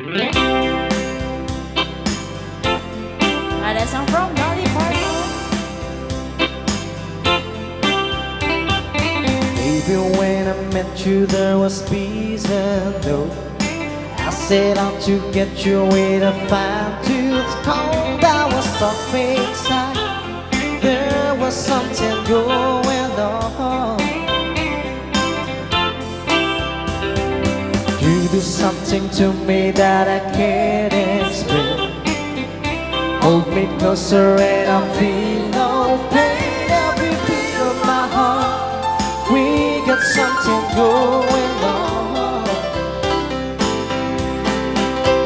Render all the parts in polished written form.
Ada song from Bali Party. Baby, when I met you, there was peace and hope. I set out to get you with a fine-tooth comb. I was soft inside. There was something going on. You do something to me that I can't explain. Hold me closer and I feel no pain. Every beat of my heart, we got something going on.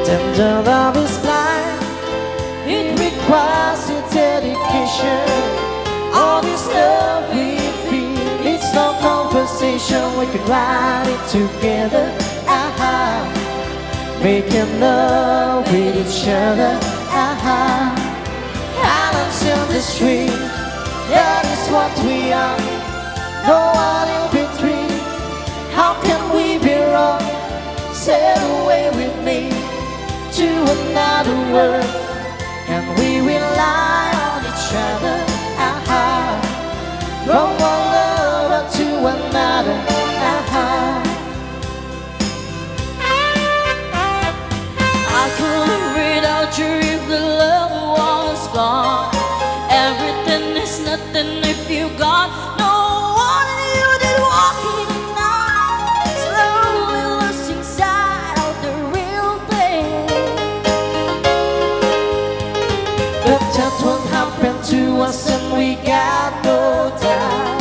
Tender love is blind, it requires your dedication. All this love we feel, it's no conversation. We can ride it together, making love with each other. Islands in the street, that is what we are. No one in between. How can we be wrong? Sail away with me to another world, and we rely on each other. From one lover to another. I couldn't live without you if the love was gone. Everything is nothing if you gone. No one in you did walking the night, slowly losing sight of the real thing. But that won't happen to us, and we got no time.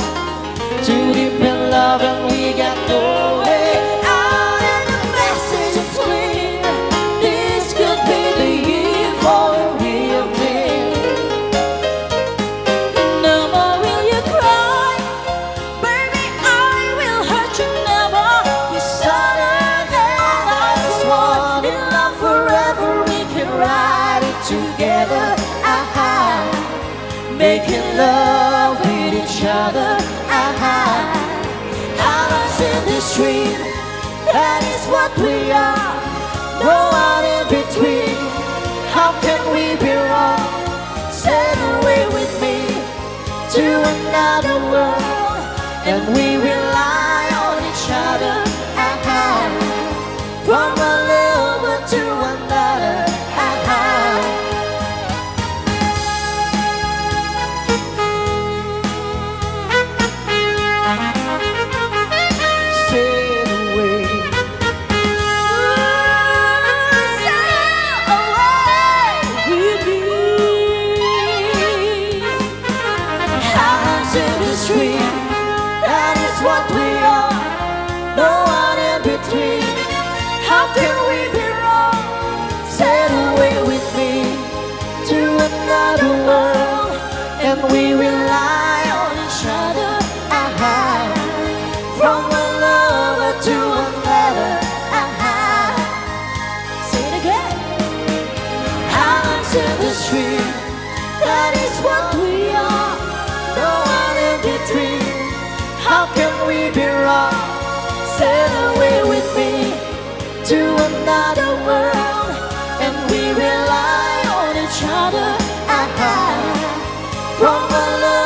Too deep in love and we got no way out, and the message is clear. This could be the year for a real thing. No more will you cry, baby, I will hurt you never. We started as one, in love forever. We can ride it together, making love with each other. Islands in the street, that is what we are. No one in between. How can we be wrong? Sail away with me to another world, and we rely on each other. From one lover to another. Sail away. Sail away with me. Islands in the street, that is what we are. No one in between. How can we be wrong? Sail away with me to another world, and we rely on each other. From one lover to another. Say it again. Islands in the street, that is what we are. No one in between. How can we be wrong? Sail away with me to another world, and we rely on each other. From one love